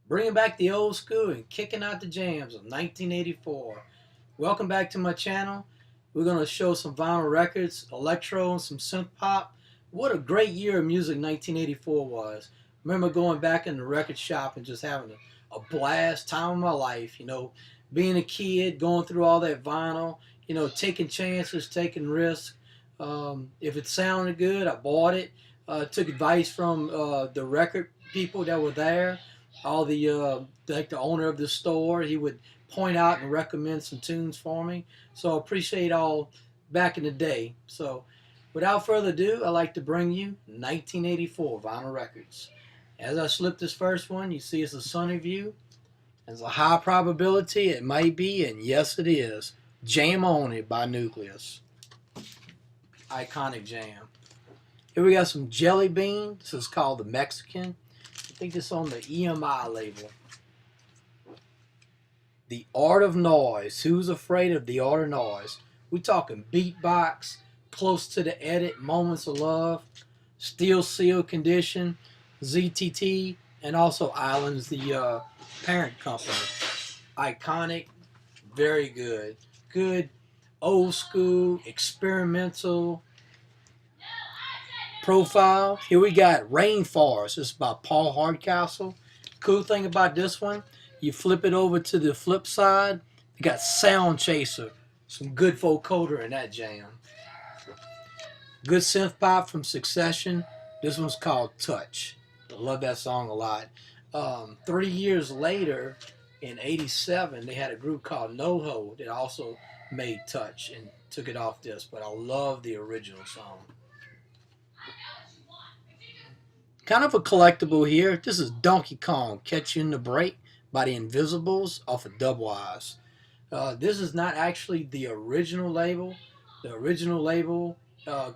Bringing back the old school and kicking out the jams of 1984. Welcome back to my channel. We're going to show some vinyl records, electro, and some synth pop. What a great year of music 1984 was. Remember going back in the record shop and just having a blast time of my life, being a kid, going through all that vinyl, taking chances, taking risks. If it sounded good, I bought it. Took advice from the record people that were there, all the like the owner of the store. He would point out and recommend some tunes for me. So I appreciate all back in the day. So without further ado, I'd like to bring you 1984 vinyl records. As I slip this first one, you see it's a sunny view. There's a high probability it might be, and yes it is. Jam On It by Nucleus. Iconic jam. Here we got some Jelly Bean. This is called the Mexican. I think this is on the EMI label. The Art of Noise. Who's afraid of the Art of Noise? We talking beatbox, close to the edit, Moments of Love, Steel Seal Condition, ZTT, and also Islands, the parent company. Iconic, very good. Good old school, experimental profile. Here we got Rainforest. This is by Paul Hardcastle. Cool thing about this one, you flip it over to the flip side, you got Sound Chaser. Some good vocoder in that jam. Good synth pop from Succession. This one's called Touch. I love that song a lot. 3 years later, in '87, they had a group called NoHo that also made Touch and took it off this, but I love the original song. Kind of a collectible here. This is Donkey Kong Catch You in the Break by the Invisibles off of Dubwise. This is not actually the original label. The original label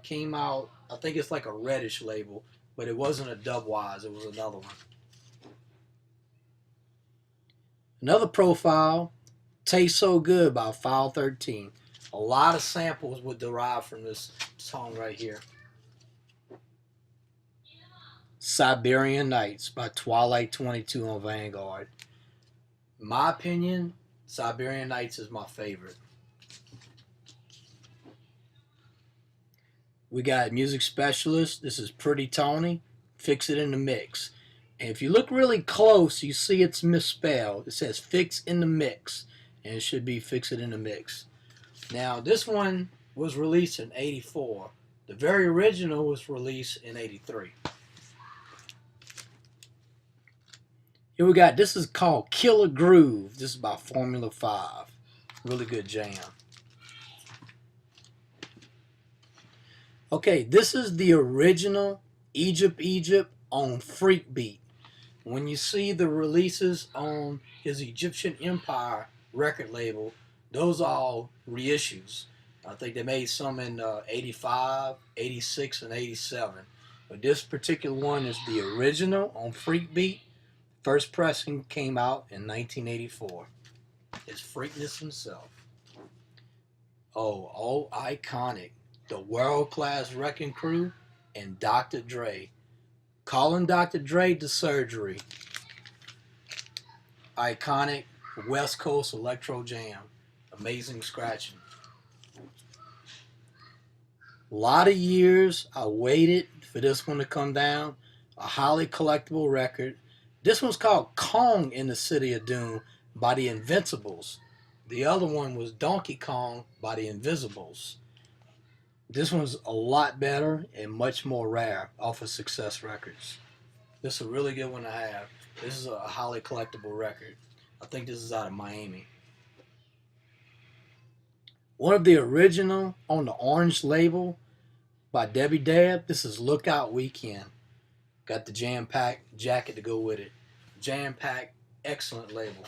came out, I think it's like a reddish label, but it wasn't a Dubwise, it was another one. Another profile, Taste So Good by File 13. A lot of samples would derive from this song right here. Siberian Nights by Twilight 22 on Vanguard. In my opinion, Siberian Nights is my favorite. We got Music Specialist. This is Pretty Tony. Fix It in the Mix. And if you look really close, you see it's misspelled. It says Fix in the Mix. And it should be Fix It in the Mix. Now, this one was released in '84. The very original was released in '83. Here we got, this is called Killer Groove. This is by Formula 5. Really good jam. Okay, this is the original Egypt on Freak Beat. When you see the releases on his Egyptian Empire record label, those are all reissues. I think they made some in '85, '86, and '87. But this particular one is the original on Freak Beat. First pressing came out in 1984. It's Freakness himself. Oh, iconic. The World Class Wrecking Crew and Dr. Dre. Calling Dr. Dre to surgery. Iconic West Coast electro jam. Amazing scratching. A lot of years I waited for this one to come down. A highly collectible record. This one's called Kong in the City of Doom by the Invincibles. The other one was Donkey Kong by the Invisibles. This one's a lot better and much more rare off of Success Records. This is a really good one to have. This is a highly collectible record. I think this is out of Miami. One of the original on the orange label by Debbie Deb. This is Lookout Weekend. Got the jam-packed jacket to go with it. Jam-packed, excellent label.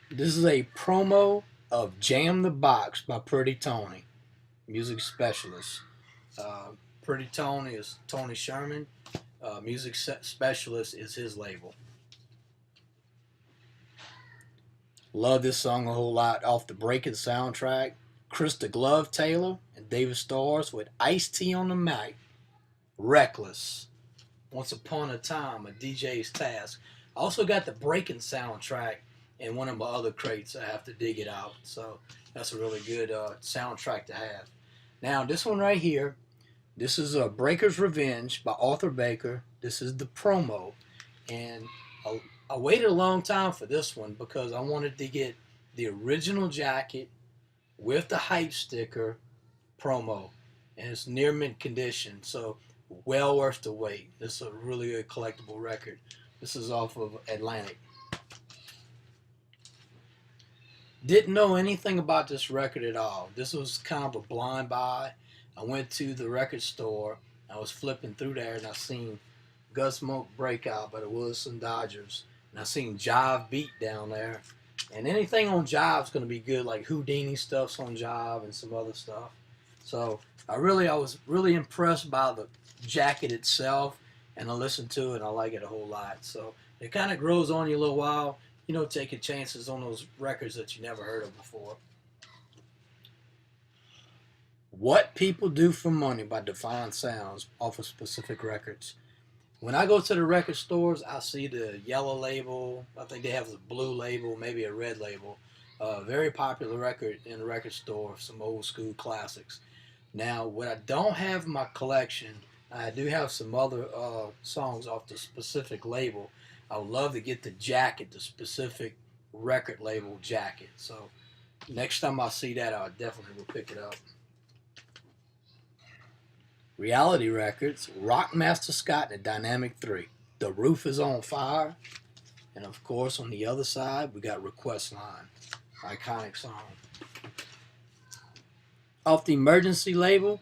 This is a promo of Jam the Box by Pretty Tony, Music Specialist. Pretty Tony is Tony Sherman. Music Specialist is his label. Love this song a whole lot off the Breaking soundtrack. Krista Glove Taylor and David Starrs with Ice-T on the mic. Reckless. Once Upon a Time, A DJ's Task. I also got the Breaking soundtrack in one of my other crates. I have to dig it out. So that's a really good soundtrack to have. Now, this one right here, this is Breaker's Revenge by Arthur Baker. This is the promo. And I waited a long time for this one because I wanted to get the original jacket with the hype sticker promo. And it's near mint condition. So well worth the wait. This is a really good collectible record. This is off of Atlantic. Didn't know anything about this record at all. This was kind of a blind buy. I went to the record store. I was flipping through there and I seen Gunsmoke Breakout by the Wilson Dodgers. And I seen Jive Beat down there. And anything on Jive's going to be good, like Houdini stuff's on Jive and some other stuff. So I was really impressed by the jacket itself, and I listened to it and I like it a whole lot. So it kind of grows on you a little while, you know, taking chances on those records that you never heard of before. What People Do for Money by Define Sounds off of Specific Records. When I go to the record stores, I see the yellow label. I think they have the blue label, maybe a red label. Very popular record in the record store, some old school classics. Now, what I don't have in my collection, I do have some other songs off the Specific label. I would love to get the jacket, the Specific record label jacket. So next time I see that, I definitely will pick it up. Reality Records, Rockmaster Scott and Dynamic 3. The Roof is on Fire. And of course, on the other side, we got Request Line. Iconic song. Off the Emergency label,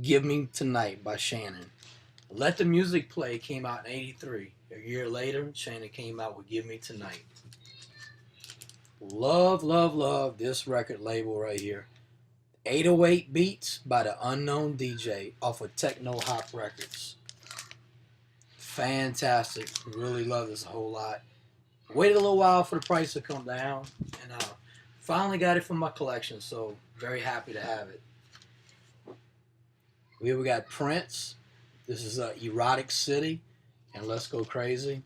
Give Me Tonight by Shannon. Let the Music Play came out in '83. A year later, Shannon came out with Give Me Tonight. Love, love, love this record label right here. 808 Beats by the Unknown DJ off of Techno Hop Records. Fantastic. Really love this a whole lot. Waited a little while for the price to come down, and finally got it from my collection, so very happy to have it. We got Prince. This is Erotic City and Let's Go Crazy.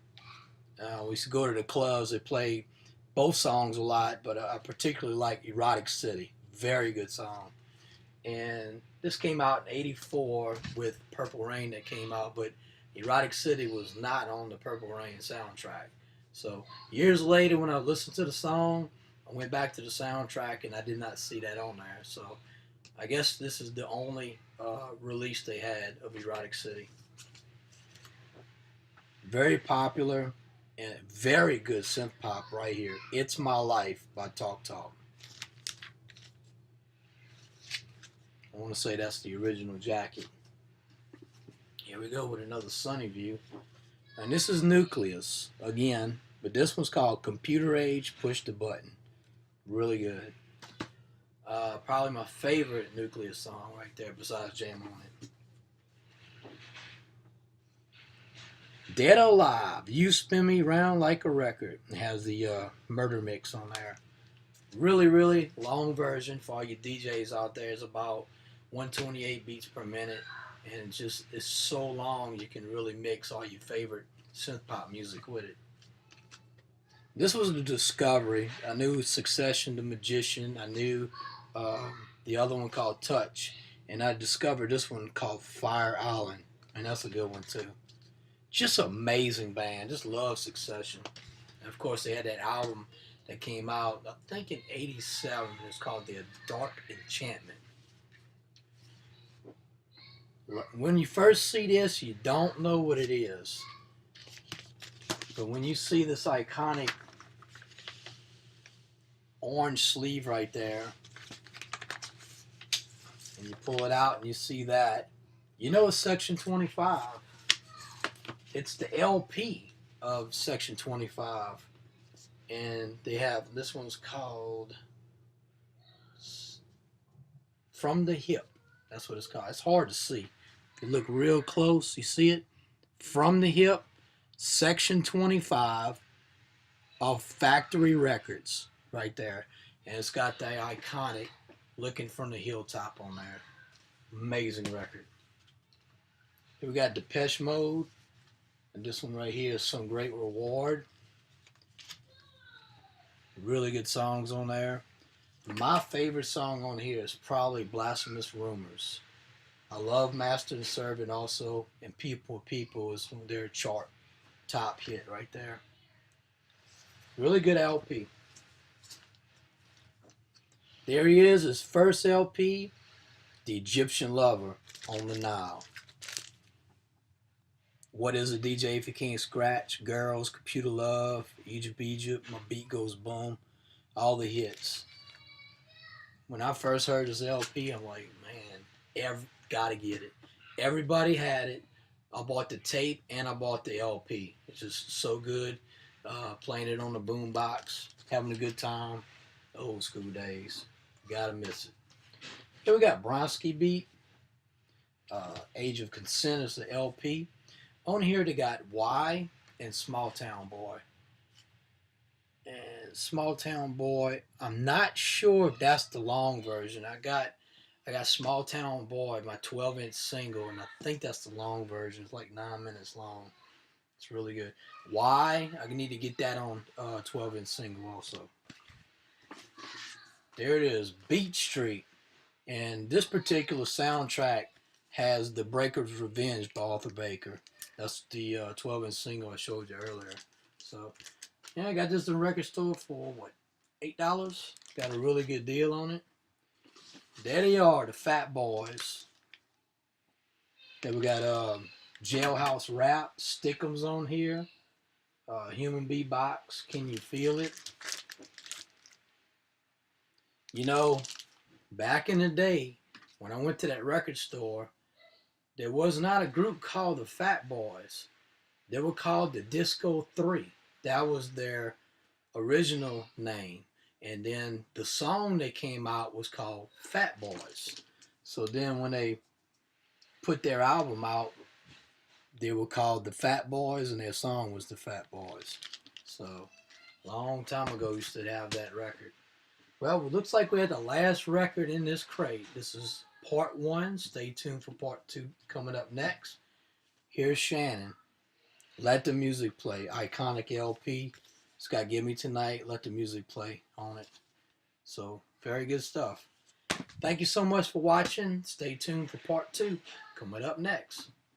We used to go to the clubs. They play both songs a lot, but I particularly like Erotic City. Very good song. And this came out in '84 with Purple Rain that came out, but Erotic City was not on the Purple Rain soundtrack. So years later, when I listened to the song, I went back to the soundtrack and I did not see that on there. So I guess this is the only release they had of Erotic City. Very popular and very good synth pop right here. It's My Life by Talk Talk. I want to say that's the original jacket. Here we go with another Sunny View. And this is Nucleus again, but this one's called Computer Age Push the Button. Really good. Probably my favorite Nucleus song right there besides Jam on It. Dead or Alive, You Spin Me Round Like a Record. It has the murder mix on there. Really, really long version for all you DJs out there. It's about 128 beats per minute, and just it's so long you can really mix all your favorite synth pop music with it. This was the discovery. I knew Succession, The Magician. I knew the other one called Touch, and I discovered this one called Fire Island, and that's a good one too. Just amazing band. Just love Succession. And of course, they had that album that came out, I think in '87. It's called The Dark Enchantment. When you first see this, you don't know what it is. But when you see this iconic orange sleeve right there, and you pull it out and you see that, you know it's Section 25. It's the LP of Section 25. And they have, this one's called From the Hip. That's what it's called. It's hard to see. If you look real close, you see it? From the Hip, Section 25 of Factory Records right there. And it's got that iconic Looking from the Hilltop on there. Amazing record. Here we got Depeche Mode, And this one right here is Some Great Reward. Really good songs on there. My favorite song on here is probably Blasphemous Rumors. I love Master and Servant also, and People is their chart top hit right there. Really good LP. There he is, his first LP, The Egyptian Lover on the Nile. What is a DJ if you can't scratch? Girls, Computer Love, Egypt, My Beat Goes Boom, all the hits. When I first heard this LP, I'm like, man, gotta get it. Everybody had it. I bought the tape and I bought the LP. It's just so good. Playing it on the boombox, having a good time. Old school days. Gotta miss it. Here we got Bronski Beat. Age of Consent is the LP. On here they got Y and Small Town Boy. And Small Town Boy, I'm not sure if that's the long version. I got Small Town Boy, my 12-inch single, and I think that's the long version. It's like 9 minutes long. It's really good. Y, I need to get that on 12-inch single also. There it is, Beat Street. And this particular soundtrack has The Breaker's Revenge by Arthur Baker. That's the 12-inch single I showed you earlier. So, yeah, I got this in the record store for, what, $8? Got a really good deal on it. There they are, the Fat Boys. Then we got Jailhouse Rap, Stick'ems on here. Human Beatbox, Can You Feel It? You know, back in the day, when I went to that record store, there was not a group called the Fat Boys. They were called the Disco 3. That was their original name. And then the song they came out was called Fat Boys. So then when they put their album out, they were called the Fat Boys and their song was the Fat Boys. So, long time ago, we used to have that record. Well, it looks like we had the last record in this crate. This is part 1. Stay tuned for part 2 coming up next. Here's Shannon. Let the Music Play. Iconic LP. It's got Give Me Tonight, Let the Music Play on it. So, very good stuff. Thank you so much for watching. Stay tuned for part 2 coming up next.